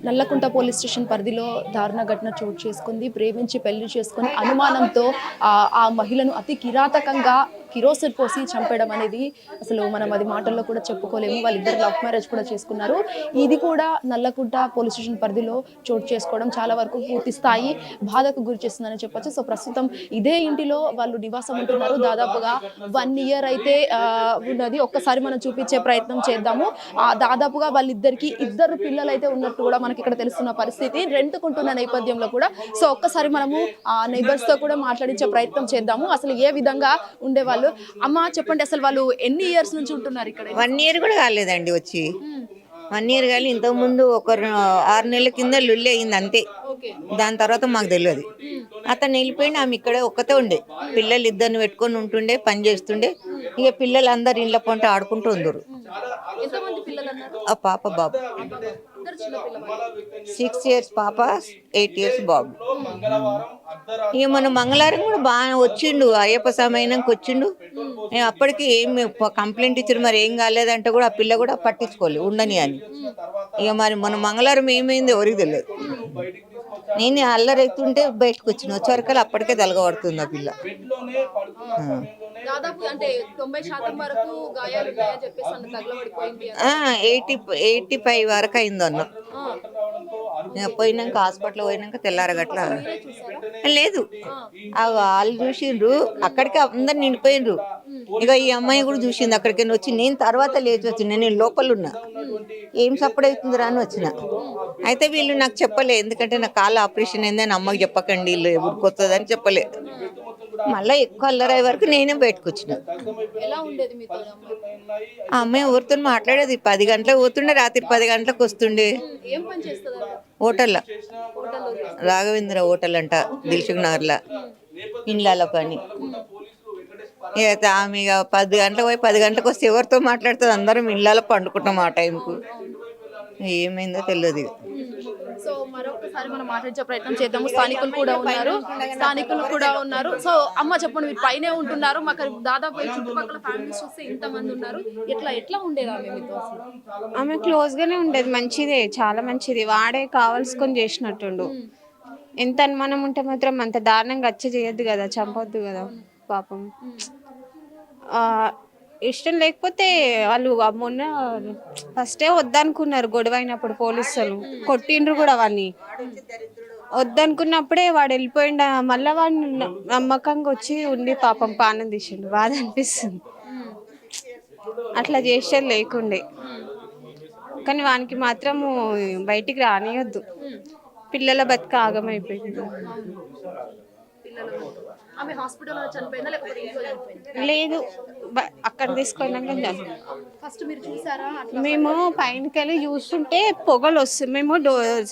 Nallakunta police station పరిధిలో దారుణ ఘటన చోటు చేసుకుంది. ప్రేమించి పెళ్లి చేసుకుని అనుమానంతో ఆ మహిళను అతి కిరాతకంగా కిరోసిన్ పోసి చంపడం అనేది అసలు మనం అది మాటల్లో కూడా చెప్పుకోలేము. వాళ్ళిద్దరు లవ్ మ్యారేజ్ కూడా చేసుకున్నారు. ఇది కూడా నల్లకుంట పోలీస్ స్టేషన్ పరిధిలో చోటు చేసుకోవడం చాలా వరకు పూర్తి స్థాయి బాధకు గురి చేస్తుందని చెప్పొచ్చు. సో ప్రస్తుతం ఇదే ఇంటిలో వాళ్ళు నివాసం ఉంటున్నారు. దాదాపుగా 1 ఇయర్ అయితే ఉన్నది. ఒక్కసారి మనం చూపించే ప్రయత్నం చేద్దాము. దాదాపుగా వాళ్ళిద్దరికి ఇద్దరు పిల్లలు అయితే ఉన్నట్టు కూడా మనకి ఇక్కడ తెలుస్తున్న పరిస్థితి, రెంట్కుంటున్న నేపథ్యంలో కూడా. సో ఒక్కసారి మనము ఆ నైబర్స్ తో కూడా మాట్లాడించే ప్రయత్నం చేద్దాము. అసలు ఏ విధంగా ఉండేవాళ్ళు. అమ్మ చెప్పండి, అసలు వాళ్ళు ఎన్ని ఇయర్స్ నుంచి ఉంటున్నారు ఇక్కడ? 1 ఇయర్ కూడా కాలేదండి వచ్చి. 1 ఇయర్ కానీ ఇంతకు ముందు ఒక 6 నెలల కింద లొల్లి అయింది అంతే. దాని తర్వాత మాకు తెలియదు. అతను వెళ్ళిపోయింది. ఆమె ఇక్కడే ఒక్కతే ఉండే. పిల్లలు ఇద్దరిని పెట్టుకొని ఉంటుండే, పని చేస్తుండే. ఇక పిల్లలు అందరు ఇండ్ల పంట ఆడుకుంటూ ఉందరు. ఆ పాప బాబు 6 ఇయర్స్ పాప, 8 ఇయర్స్ బాబు. ఇక మన మంగళవారం కూడా బాగా వచ్చిండు. అయ్యప్ప సమయానికి వచ్చిండు. అప్పటికి ఏం కంప్లైంట్ ఇచ్చారు, మరి ఏం కాలేదంటే కూడా ఆ పిల్ల కూడా పట్టించుకోలేదు ఉండని అని. ఇక మరి మన మంగళవారం ఏమైంది ఎవరికి తెలియదు. నేను అల్లరైతుంటే బయటకు వచ్చిన వచ్చేవరకల్లా అప్పటికే తలగబడుతుంది ఆ పిల్ల. దాదాపు అంటే 90% వరకు గాయాలు ఉన్నాయని చెప్పేసి అన్న తగలబడిపోయింది. 85 వరకు అయింది అన్న. పోయినాక హాస్పిటల్ పోయినాక తెల్లారగట్ల లేదు. వాళ్ళు చూసిండ్రు, అక్కడికి అందరు నిండిపోయిండ్రు. ఇక ఈ అమ్మాయి కూడా చూసింది. అక్కడికి వచ్చి నేను తర్వాత లేచి వచ్చిన, నేను లోపల ఉన్నా. ఏం సపోర్ట్ అవుతుందిరా అని వచ్చిన. అయితే వీళ్ళు నాకు చెప్పలే, ఎందుకంటే నా కాళ్ళ ఆపరేషన్ అయిందని అమ్మకి చెప్పకండి, వీళ్ళు ఊరికొస్తుంది అని చెప్పలే. మళ్ళీ ఎక్కువ అల్లరయ్యే వరకు నేనే బయటకు వచ్చిన. ఆ అమ్మాయి ఊరితో మాట్లాడేది. 10 గంటలకు పోతుండే, రాత్రి 10 గంటలకు వస్తుండే. హోటల్లో, రాఘవేంద్ర హోటల్ అంట, దిల్సుఖ్ నగర్లో, ఇండ్ల పని. ఇక ఆమె 10 గంటలకు పోయి 10 గంటలకు వస్తే ఎవరితో మాట్లాడుతుంది? అందరం ఇళ్ళలో పండుకుంటాం ఆ టైంకు. ఏమైందో తెలియదు. సో మరొకసారి మనం మాట్లాడే ప్రయత్నం చేద్దాము. స్థానికులు కూడా ఉన్నారు. సో అమ్మ చెప్పండి, మీరు పైనే ఉంటున్నారు, మాకు దాదాపు చుట్టుపక్కల ఫ్యామిలీస్ చూస్తే ఇంతమంది ఉన్నారు. ఎట్లా ఉండేది ఆమె మీతో? ఆమె క్లోజ్ గానే ఉండేది. మంచిదే, చాలా మంచిది. వాడే కావాల్సుకొని చేసినట్టుండు. ఎంత అనుమానం ఉంటే మాత్రం అంత దారుణంగా హత్య చేయొద్దు కదా, చంపొద్దు కదా పాపం. ఇష్టం లేకపోతే వాళ్ళు మొన్న ఫస్టే వద్దనుకున్నారు. గొడవ అయినప్పుడు పోలీసులు కొట్టిండ్రు కూడా వాడిని. వద్దనుకున్నప్పుడే వాడు వెళ్ళిపోయిండ. మళ్ళీ వాడిని నమ్మకంగా వచ్చి ఉండి పాపం పానం తీసిండు. బాధ అనిపిస్తుంది. అట్లా చేసేది లేకుండే. కానీ వానికి మాత్రము బయటికి రానియొద్దు. పిల్లల బతుక ఆగమైపోయింది. లేదు, అక్కడ తీసుకున్నాక మేము పైనకి వెళ్ళి చూస్తుంటే పొగలు వస్తుంది. మేము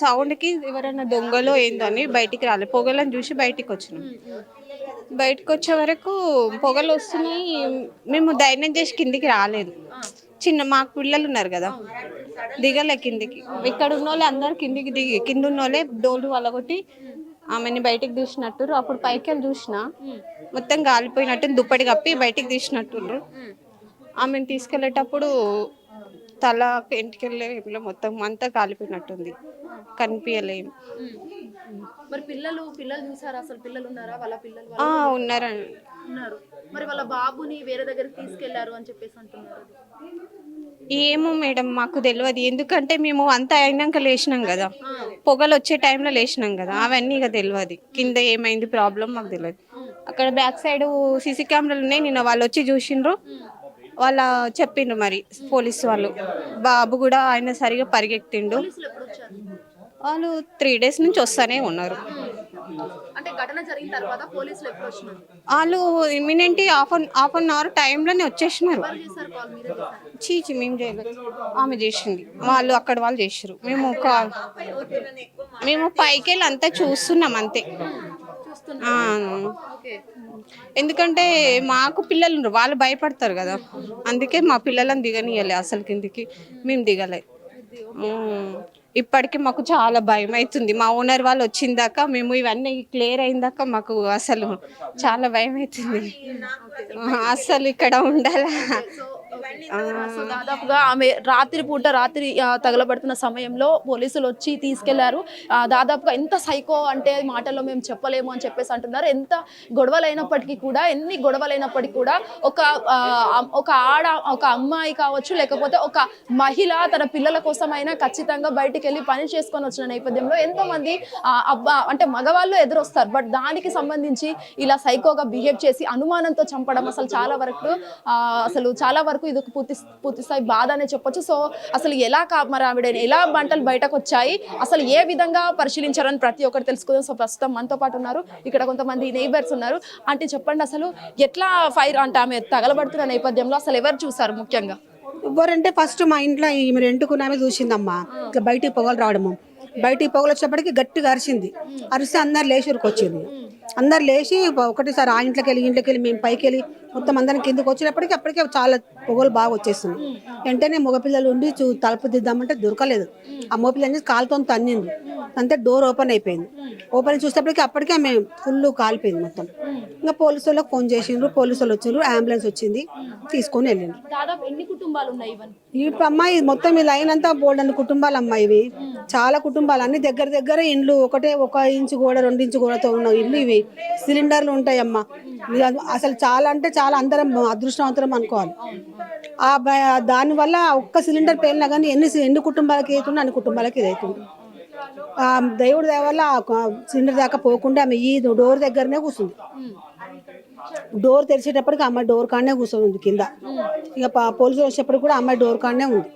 సౌండ్కి ఎవరైనా దొంగలో ఏందో అని బయటికి రాలేదు. పొగలను చూసి బయటికి వచ్చినాం. బయటకు వచ్చే వరకు పొగలు వస్తున్నాయి. మేము ధైర్యం చేసి కిందికి రాలేదు. మాకు పిల్లలు ఉన్నారు కదా, దిగలే కిందికి. ఇక్కడ ఉన్న వాళ్ళు అందరు కిందికి దిగి, కింద ఉన్న వాళ్ళే డోలు వలగొట్టి ఆమెని బయటికి తీసినట్టు. అప్పుడు పైకి వెళ్ళి చూసిన, మొత్తం గాలిపోయినట్టు దుప్పటి కప్పి బయటికి తీసినట్టుండ్రు. ఆమెను తీసుకెళ్లేటప్పుడు తల ఎంటికెళ్ళే మొత్తం అంతా కాలిపోయినట్టుంది. కనిపించలేము. మరి పిల్లలు చూసారా? అసలు పిల్లలు ఉన్నారా? వాళ్ళ పిల్లలు ఉన్నారు. మరి వాళ్ళ బాబుని వేరే దగ్గరికి తీసుకెళ్లారు అని చెప్పేసి అంటున్నారు. ఏమో మేడం, మాకు తెలియదు. ఎందుకంటే మేము అంతా అయినాక లేచినాం కదా, పొగలు వచ్చే టైంలో లేచినాం కదా, అవన్నీ ఇక తెలియదు. కింద ఏమైంది ప్రాబ్లం మాకు తెలియదు. అక్కడ బ్యాక్ సైడ్ సీసీ కెమెరాలు ఉన్నాయి. నిన్న వాళ్ళు వచ్చి చూసిండ్రు. వాళ్ళ చెప్పిండ్రు మరి పోలీసు వాళ్ళు. బాబు కూడా ఆయన సరిగా పరిగెత్తిండు. వాళ్ళు 3 days నుంచి వస్తూనే ఉన్నారు. అంటే ఘటన జరిగిన తర్వాత పోలీసులు ఎప్పుడు వచ్చినారు? వాళ్ళు ఇమినెంట్ హాఫ్ అన్ అవర్ టైంలోనే వచ్చేసినారు. చీచి మేము చేయలేదు, ఆమె చేసింది. వాళ్ళు అక్కడ వాళ్ళు చేసారు. మేము పైకి వెళ్ళి అంతా చూస్తున్నాం అంతే. ఎందుకంటే మాకు పిల్లలు ఉన్నారు, వాళ్ళు భయపడతారు కదా, అందుకే మా పిల్లలను దిగనియలే అసలు కిందికి. మేము దిగలే. ఇప్పటికీ మాకు చాలా భయం అవుతుంది. మా ఓనర్ వాళ్ళు వచ్చిందాక, మేము ఇవన్నీ క్లియర్ అయిందాక మాకు అసలు చాలా భయం అవుతుంది. అసలు ఇక్కడ ఉండాలా? సో దాదాపుగా ఆమె రాత్రి తగలబడుతున్న సమయంలో పోలీసులు వచ్చి తీసుకెళ్లారు. దాదాపుగా ఎంత సైకో అంటే మాటల్లో మేము చెప్పలేము అని చెప్పేసి అంటున్నారు. ఎంత గొడవలైనప్పటికీ కూడా, ఎన్ని గొడవలైనప్పటికీ కూడా ఒక అమ్మాయి కావచ్చు, లేకపోతే ఒక మహిళ తన పిల్లల కోసమైనా ఖచ్చితంగా బయటికి వెళ్ళి పని చేసుకొని వచ్చిన నేపథ్యంలో ఎంతో మంది అంటే మగవాళ్ళు ఎదురొస్తారు. బట్ దానికి సంబంధించి ఇలా సైకోగా బిహేవ్ చేసి అనుమానంతో చంపడం అసలు చాలా వరకు ఇది ఒక పూర్తి స్థాయి బాధ అనే చెప్పొచ్చు. సో అసలు మరి ఆవిడ ఎలా మంటలు బయటకు వచ్చాయి, అసలు ఏ విధంగా పరిశీలించారని ప్రతి ఒక్కరు తెలుసుకుందాం. సో ప్రస్తుతం మనతో పాటు ఉన్నారు ఇక్కడ కొంతమంది నైబర్స్ ఉన్నారు. అంటే చెప్పండి, అసలు ఎట్లా ఫైర్ అంటే ఆమె తగలబడుతున్న నేపథ్యంలో అసలు ఎవరు చూసారు ముఖ్యంగా? ఎవరంటే ఫస్ట్ మా ఇంట్లో ఈమె రెంటుకున్నామే చూసిందమ్మా, ఇట్లా బయటికి పొగలు రావడము. బయటికి పొగలు వచ్చేప్పటికి గట్టిగా అరిచింది. అరిస్తే అందరు లేచి ఉరికొచ్చింది. అందరు లేచి ఒకటిసారి ఆ ఇంట్లోకి వెళ్ళి మేము పైకి వెళ్ళి మొత్తం అందరం కిందకి వచ్చినప్పటికీ అప్పటికే చాలా పొగలు బాగా వచ్చేస్తుంది. వెంటనే మగపిల్లలు ఉండి తలుపు దిద్దామంటే దొరకలేదు. ఆ మగపిల్లలు కాలుతో తన్నింది. అంతే డోర్ ఓపెన్ అయిపోయింది. ఓపెన్ చూసేప్పటికి అప్పటికే మేము ఫుల్ కాలిపోయింది మొత్తం. ఇంకా పోలీసు వాళ్ళకి ఫోన్ చేసిండ్రు, పోలీసు వాళ్ళు వచ్చారు, అంబులెన్స్ వచ్చింది, తీసుకొని వెళ్ళిండ్రు. దాదాపు ఎన్ని కుటుంబాలు ఉన్నాయి ఇప్పుడు అమ్మాయి మొత్తం ఈ లైన్ అంతా బోల్డన్ని కుటుంబాలు అమ్మాయి, ఇవి చాలా కుటుంబాలు, అన్ని దగ్గర ఇండ్లు, ఒక ఇంచు గోడ 2 ఇంచు గోడతో ఉన్న ఇల్లు ఇవి. సిలిండర్లు ఉంటాయమ్మా. అసలు చాలా అంటే చాలా అందరం అదృష్టవంతరం అనుకోవాలి. దానివల్ల ఒక్క సిలిండర్ పేలినా కానీ ఎన్ని కుటుంబాలకి అవుతుంది, అన్ని కుటుంబాలకి ఇది అవుతుంది. దేవుడి దయ వల్ల సిలిండర్ దాకా పోకుండా ఆమె ఈ డోర్ దగ్గరనే కూర్చుంది. డోర్ తెరిచేటప్పటికి అమ్మాయి డోర్ కాడనే కూర్చొని కింద. ఇక పోలీసులు వచ్చేటప్పుడు కూడా అమ్మాయి డోర్ కాడనే ఉంది.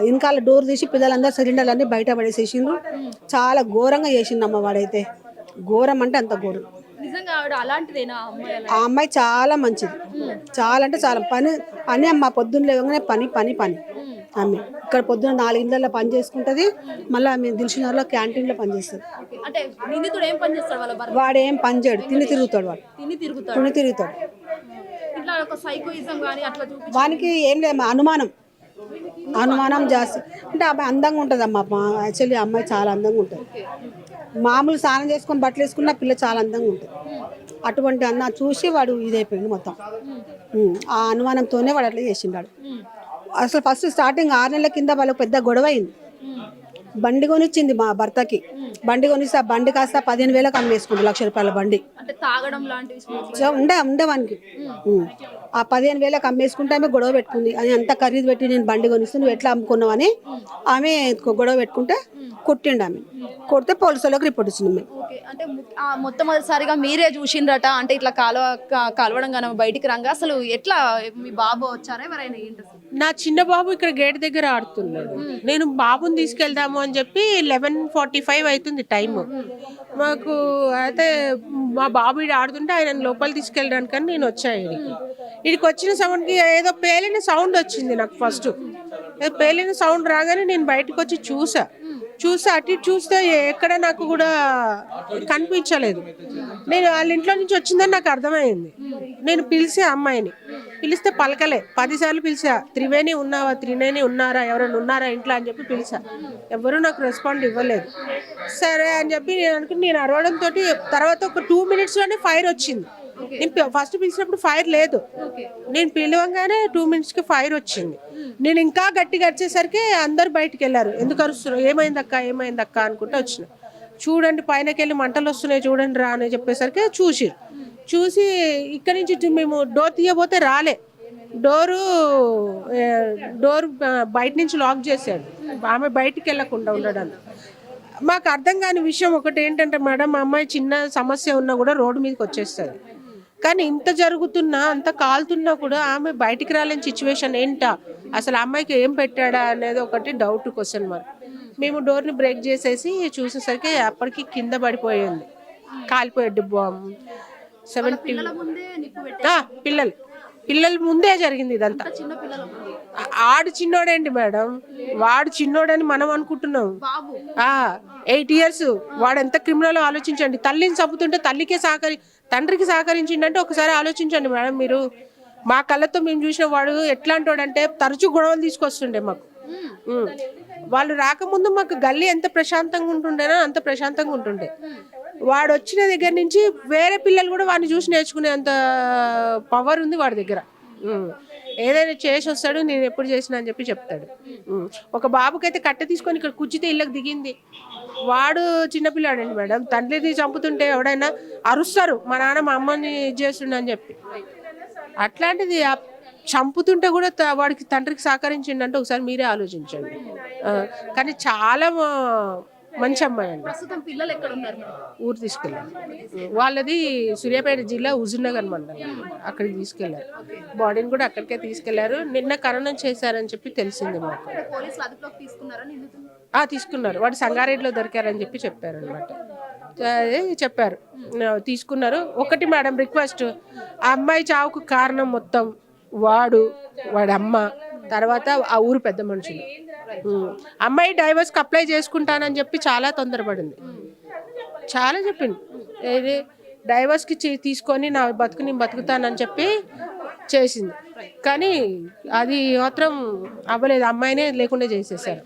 వెనకాల డోర్ తీసి పిల్లలందరూ సిలిండర్లు అన్ని బయట పడేసేసిండ్రు. చాలా ఘోరంగా చేసిండమ్మ వాడైతే. ఘోరం అంటే అంత ఘోరం. ఆ అమ్మాయి చాలా మంచిది, చాలా అంటే చాలా పని అమ్మ. పొద్దున్న లేవగానే పని ఆమె ఇక్కడ పొద్దున్న 4 ఇళ్ళల్లో పని చేసుకుంటది. మళ్ళీ ఆమె దిల్షునగర్లో క్యాంటీన్లో పని చేస్తుంది. వాడు ఏం పని చేయడు, తిని తిరుగుతాడు. వానికి ఏం లేదు, అనుమానం జాస్తి. అంటే అమ్మాయి అందంగా ఉంటుంది అమ్మ. యాక్చువల్లీ అమ్మాయి చాలా అందంగా ఉంటుంది. మామూలు స్నానం చేసుకొని బట్టలు వేసుకున్న పిల్ల చాలా అందంగా ఉంటుంది. అటువంటి అన్న చూసి వాడు ఇదైపోయింది మొత్తం. ఆ అనుమానంతోనే వాడు అట్లా చేసిండాడు. అసలు ఫస్ట్ స్టార్టింగ్ 6 నెలల కింద వాళ్ళకి పెద్ద గొడవ అయింది. బండి కొనిచ్చింది మా భర్తకి. బండి కొనిస్తే ఆ బండి కాస్త 15,000కి అమ్మేసుకుంది. 1,00,000 రూపాయల బండి ఉండే వానికి. ఆ 15,000కి అమ్మేసుకుంటే ఆమె గొడవ పెట్టుకుంది. అది అంత ఖరీదు పెట్టి నేను బండి కొనిస్తే నువ్వు ఎట్లా అమ్ముకున్నావు అని ఆమె గొడవ పెట్టుకుంటే కొట్టిండు. ఆమె కొడితే పోలీసులకు రిపోర్ట్ ఇచ్చింది. అంటే మొట్టమొదటిసారిగా మీరే చూసిండ్రట, అంటే ఇట్లా కలవడం కానీ బయటికి రంగా అసలు ఎట్లా మీ బాబు వచ్చారా ఎవరైనా? నా చిన్న బాబు ఇక్కడ గేట్ దగ్గర ఆడుతున్నాడు. నేను బాబుని తీసుకెళ్దాము అని చెప్పి 11:45 అవుతుంది టైము మాకు. అయితే మా బాబు ఇటు ఆడుతుంటే ఆయన లోపల తీసుకెళ్ళడానికి నేను వచ్చాను. ఇక్కడికి వచ్చిన సౌండ్కి ఏదో పేలిన సౌండ్ వచ్చింది నాకు. ఫస్ట్ పేలిన సౌండ్ రాగానే నేను బయటకు వచ్చి చూసా అటు చూస్తే ఎక్కడ నాకు కూడా కనిపించలేదు. నేను వాళ్ళ ఇంట్లో నుంచి వచ్చిందని నాకు అర్థమైంది. నేను పిలిచే అమ్మాయిని పిలిస్తే పలకలే. 10 సార్లు పిలిచా, త్రివేణి ఉన్నారా, ఎవరైనా ఉన్నారా ఇంట్లో అని చెప్పి పిలిచా. ఎవరు నాకు రెస్పాండ్ ఇవ్వలేదు. సరే అని చెప్పి నేను అరవడంతో తర్వాత ఒక 2 మినిట్స్లోనే ఫైర్ వచ్చింది. నేను ఫస్ట్ పిలిచినప్పుడు ఫైర్ లేదు. నేను పిలవంగానే 2 మినిట్స్కి ఫైర్ వచ్చింది. నేను ఇంకా గట్టిగా అరిచేసరికి అందరు బయటికి వెళ్ళారు. ఎందుకు అరుస్తున్నారు, ఏమైందక్క అనుకుంటే వచ్చిన. చూడండి పైనకి వెళ్ళి మంటలు వస్తున్నాయి చూడండి రా అని చెప్పేసరికి చూసి ఇక్కడి నుంచి మేము డోర్ తీయబోతే రాలే. డోరు బయట నుంచి లాక్ చేశాడు, ఆమె బయటికి వెళ్ళకుండా ఉండడానికి. మాకు అర్థం కాని విషయం ఒకటి ఏంటంటే మేడం, మా అమ్మాయి చిన్న సమస్య ఉన్నా కూడా రోడ్డు మీదకి వచ్చేస్తుంది. కానీ ఇంత జరుగుతున్నా, అంత కాలుతున్నా కూడా ఆమె బయటికి రాలేని సిచ్యువేషన్ ఏంటా, అసలు అమ్మాయికి ఏం పెట్టాడా అనేది ఒకటి డౌట్, క్వశ్చన్ మార్క్. మేము డోర్ని బ్రేక్ చేసేసి చూసేసరికి అప్పటికి కింద పడిపోయింది, కాలిపోయాడు. 70 పిల్లల ముందే జరిగింది ఇదంతా. ఆడు చిన్నోడేంటి మేడం, వాడు చిన్నోడని మనం అనుకుంటున్నాం. 8 years వాడు ఎంత క్రిమినల్ ఆలోచించండి. తల్లిని చంపుతుంటే తండ్రికి సహకరించిండంటే ఒకసారి ఆలోచించండి మేడం మీరు. మా కళ్ళతో మేము చూసిన వాడు ఎట్లాంటి వాడంటే తరచూ గొడవలు తీసుకొస్తుండే మాకు. వాళ్ళు రాకముందు మాకు గల్లీ ఎంత ప్రశాంతంగా ఉంటుండేనో అంత ప్రశాంతంగా ఉంటుండే. వాడు వచ్చిన దగ్గర నుంచి వేరే పిల్లలు కూడా వాడిని చూసి నేర్చుకునే అంత పవర్ ఉంది వాడి దగ్గర. ఏదైనా చేసి వస్తాడు, నేను ఎప్పుడు చేసినా అని చెప్పి చెప్తాడు. ఒక బాబుకైతే కట్టె తీసుకొని ఇక్కడ కుచ్చితే ఇళ్ళకి దిగింది. వాడు చిన్నపిల్లాడండి మేడం, తండ్రిని చంపుతుంటే ఎవడైనా అరుస్తారు, మా నాన్న మా అమ్మని ఇది చేస్తుండ అని చెప్పి. అట్లాంటిది చంపుతుంటే కూడా వాడికి తండ్రికి సహకరించిండంటే ఒకసారి మీరే ఆలోచించండి. కానీ చాలా మంచి అమ్మాయి అండి. ప్రస్తుతం పిల్లలు ఎక్కడ ఉన్నారు? ఊరు తీసుకెళ్ళారు. వాళ్ళది సూర్యాపేట జిల్లా హుజూర్నగర్ మండలం, అక్కడికి తీసుకెళ్లారు. బాడీని కూడా అక్కడికే తీసుకెళ్లారు. నిన్న ఖననం చేశారని చెప్పి తెలిసింది మాకు. పోలీసులు అదుపులోకి తీసుకున్నారా నిందితులు? తీసుకున్నారు. వాడు సంగారెడ్డిలో దొరికారని చెప్పి చెప్పారు అనమాట. చెప్పారు తీసుకున్నారు. ఒకటి మేడం రిక్వెస్ట్, ఆ అమ్మాయి చావుకు కారణం మొత్తం వాడి అమ్మ, తర్వాత ఆ ఊరు పెద్ద మనుషులు. అమ్మాయి డైవర్స్కి అప్లై చేసుకుంటానని చెప్పి చాలా తొందరపడింది, చాలా చెప్పింది. ఏది డైవర్స్కి తీసుకొని నా బతుకు నేను బతుకుతానని చెప్పి చేసింది, కానీ అది మాత్రం అవ్వలేదు. అమ్మాయినే లేకుండా చేసేసారు.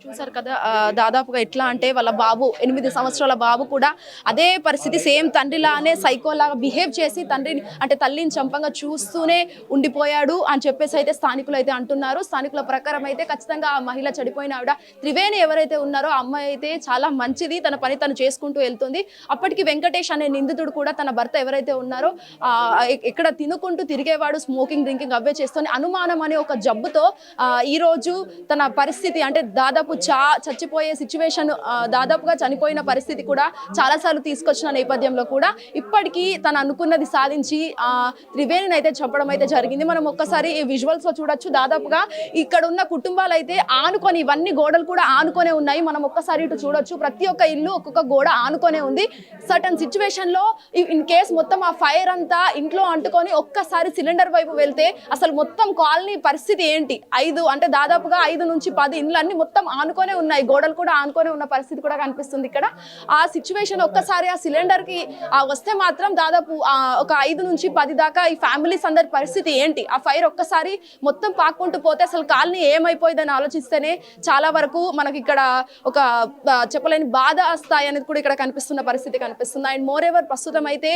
చూసారు కదా, దాదాపుగా ఎట్లా అంటే వాళ్ళ బాబు 8 సంవత్సరాల బాబు కూడా అదే పరిస్థితి, సేమ్ తండ్రిలానే సైకోలాగా బిహేవ్ చేసి తండ్రిని అంటే తల్లిని చంపంగా చూస్తూనే ఉండిపోయాడు అని చెప్పేసి అయితే స్థానికులు అయితే అంటున్నారు. స్థానికుల ప్రకారం అయితే ఖచ్చితంగా ఆ మహిళ చనిపోయిన ఆవిడ త్రివేణి ఎవరైతే ఉన్నారో ఆ అమ్మాయి అయితే చాలా మంచిది, తన పని తను చేసుకుంటూ వెళ్తుంది. అప్పటికి వెంకటేష్ అనే నిందితుడు కూడా తన భర్త ఎవరైతే ఉన్నారో ఎక్కడ తినుకుంటూ తిరిగేవాడు, స్మోకింగ్ డ్రింకింగ్ అవే చేస్తుంది. అనుమానం అనే ఒక జబ్బుతో ఈ రోజు తన పరిస్థితి అంటే దాదాపు చచ్చిపోయే సిచ్యువేషన్, దాదాపుగా చనిపోయిన పరిస్థితి కూడా చాలాసార్లు తీసుకొచ్చిన నేపథ్యంలో కూడా ఇప్పటికీ తను అనుకున్నది సాధించి త్రివేణిని అయితే చంపడం అయితే జరిగింది. మనం ఒక్కసారి ఈ విజువల్స్ లో చూడొచ్చు. దాదాపుగా ఇక్కడ ఉన్న కుటుంబాలు అయితే ఆనుకొని, ఇవన్నీ గోడలు కూడా ఆనుకొనే ఉన్నాయి. మనం ఒక్కసారి ఇటు చూడొచ్చు, ప్రతి ఒక్క ఇల్లు ఒక్కొక్క గోడ ఆనుకొనే ఉంది. సర్టన్ సిచ్యువేషన్ లో ఇన్ కేస్ మొత్తం ఆ ఫైర్ అంతా ఇంట్లో అంటుకొని ఒక్కసారి సిలిండర్ వైపు వెళ్తే అసలు మొత్తం కాలనీ పరిస్థితి ఏంటి? 5 అంటే దాదాపుగా 5 నుంచి 10 ఇండ్లన్నీ మొత్తం ఆనుకొనే ఉన్నాయి, గోడలు కూడా ఆనుకొనే ఉన్న పరిస్థితి కూడా కనిపిస్తుంది ఇక్కడ. ఆ సిచ్యువేషన్ ఒక్కసారి ఆ సిలిండర్ కి వస్తే మాత్రం దాదాపు ఒక 5 నుంచి 10 దాకా ఈ ఫ్యామిలీస్ అందరి పరిస్థితి ఏంటి? ఆ ఫైర్ ఒక్కసారి మొత్తం పాక్కుంటూ పోతే అసలు కాలనీ ఏమైపోయిందని ఆలోచిస్తేనే చాలా వరకు మనకి ఇక్కడ ఒక చెప్పలేని బాధ స్థాయి అనేది కూడా ఇక్కడ కనిపిస్తున్న పరిస్థితి కనిపిస్తుంది. అండ్ మోర్ ఎవర్ ప్రస్తుతం అయితే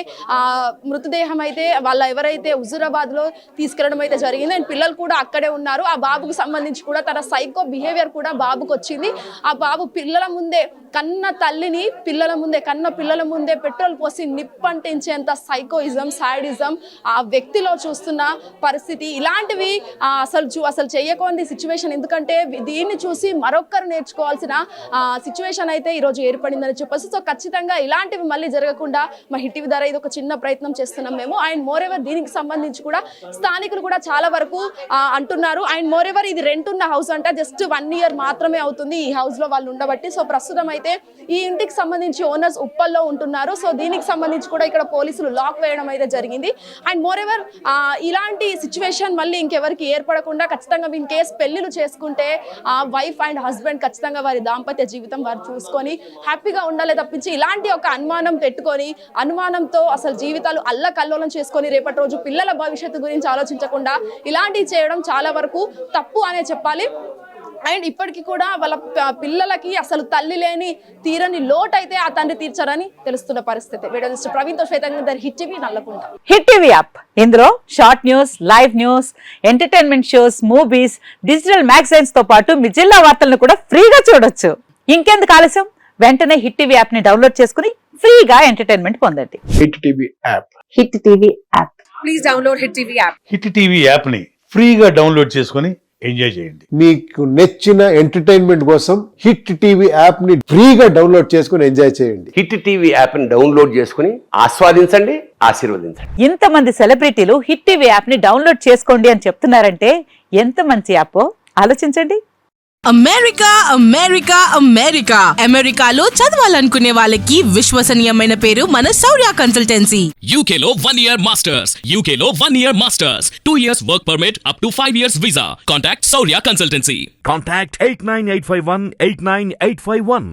మృతదేహం అయితే వాళ్ళ ఎవరైతే హుజూరాబాద్ లో తీసుకెళ్లడం అయితే జరిగింది. అండ్ పిల్లలు కూడా అక్కడే ఉన్నారు. ఆ బాబుకు సంబంధించి కూడా తన సైకో బిహేవియర్ కూడా బాబుకు వచ్చింది. ఆ బాబు పిల్లల ముందే కన్న తల్లిని పిల్లల ముందే పెట్రోల్ పోసి నిప్పంటించేంత సైకోయిజం, సాడిజం ఆ వ్యక్తిలో చూస్తున్న పరిస్థితి. ఇలాంటివి అసలు చేయకూడని సిచ్యువేషన్. ఎందుకంటే దీన్ని చూసి మరొక్కరు నేర్చుకోవాల్సిన సిచ్యువేషన్ అయితే ఈరోజు ఏర్పడిందని చెప్పొచ్చు. సో ఖచ్చితంగా ఇలాంటివి మళ్ళీ జరగకుండా మా హిట్ టీవీ ద్వారా ఇది ఒక చిన్న ప్రయత్నం చేస్తున్నాం మేము. అండ్ మోర్ ఎవర్ దీనికి సంబంధించి కూడా స్థానికులు కూడా చాలా వరకు అంటున్నారు. అండ్ మోర్ ఎవర్ ఇది రెంట్ ఉన్న హౌస్ అంట, జస్ట్ 1 year మాత్రమే అవుతుంది ఈ హౌస్ లో వాళ్ళు ఉండబట్టి. సో ప్రస్తుతం అయితే ఈ ఇంటికి సంబంధించి ఓనర్స్ ఉప్పల్లో ఉంటున్నారు. సో దీనికి సంబంధించి కూడా ఇక్కడ పోలీసులు లాక్ వేయడం అయితే జరిగింది. అండ్ మోర్ ఎవర్ ఇలాంటి సిచ్యువేషన్ మళ్ళీ ఇంకెవరికి ఏర్పడకుండా ఖచ్చితంగా ఇన్ కేసు పెళ్లిళ్ళు చేసుకుంటే వైఫ్ అండ్ హస్బెండ్ ఖచ్చితంగా వారి దాంపత్య జీవితం వారు చూసుకొని హ్యాపీగా ఉండాలి తప్పించి ఇలాంటి ఒక అనుమానం పెట్టుకొని అనుమానంతో అసలు జీవితాలు అల్లకల్లోలం చేసుకొని రేపటి రోజు పిల్లల భవిష్యత్తు గురించి ఆలోచించకుండా ఇలాంటివి చేయడం చాలా వరకు తప్పు అనే చెప్పాలి. అండ్ ఇప్పటికీ కూడా వాళ్ళ పిల్లలకి అసలు తల్లి లేని తీరని లోటు అయితే ఆ తండ్రి తీర్చారని తెలుస్తున్న పరిస్థితి. వీడియో జర్నలిస్ట్ ప్రవీణ్ తో శ్వేతంగా Hit TV Nallakunta. Hit TV app, ఇందులో short news, live news, entertainment shows, movies, digital magazines తో పాటు మీ జిల్లా వార్తలను కూడా ఫ్రీగా చూడొచ్చు. ఇంకెందుకు ఆలస్యం, వెంటనే హిట్ టీవీ యాప్ ని డౌన్లోడ్ చేసుకుని ఫ్రీగా ఎంటర్టైన్మెంట్ పొందండి. Hit TV app. Hit TV app. Please download hit TV app. Hit TV app ని ఫ్రీగా డౌన్లోడ్ చేసుకుని ఎంజాయ్ చేయండి. మీకు నచ్చిన ఎంటర్టైన్మెంట్ కోసం హిట్ టీవీ యాప్ ని ఫ్రీగా డౌన్లోడ్ చేసుకుని ఎంజాయ్ చేయండి. హిట్ టీవీ యాప్ ని డౌన్లోడ్ చేసుకుని ఆస్వాదించండి, ఆశీర్వదించండి. ఇంతమంది సెలబ్రిటీలు హిట్ టీవీ యాప్ ని డౌన్లోడ్ చేసుకోండి అని చెప్తున్నారంటే ఎంత మంచి యాప్ ఆలోచించండి. అమెరికా అమెరికా అమెరికా అమెరికాలో చదవాలనుకునే వాళ్ళకి విశ్వసనీయమైన పేరు మన శౌర్య కన్సల్టెన్సీ. UK లో 1 year masters, UK లో 1 year masters, 2 years work permit up to 5 years visa. Contact Saurya Consultancy. Contact 89851 89851.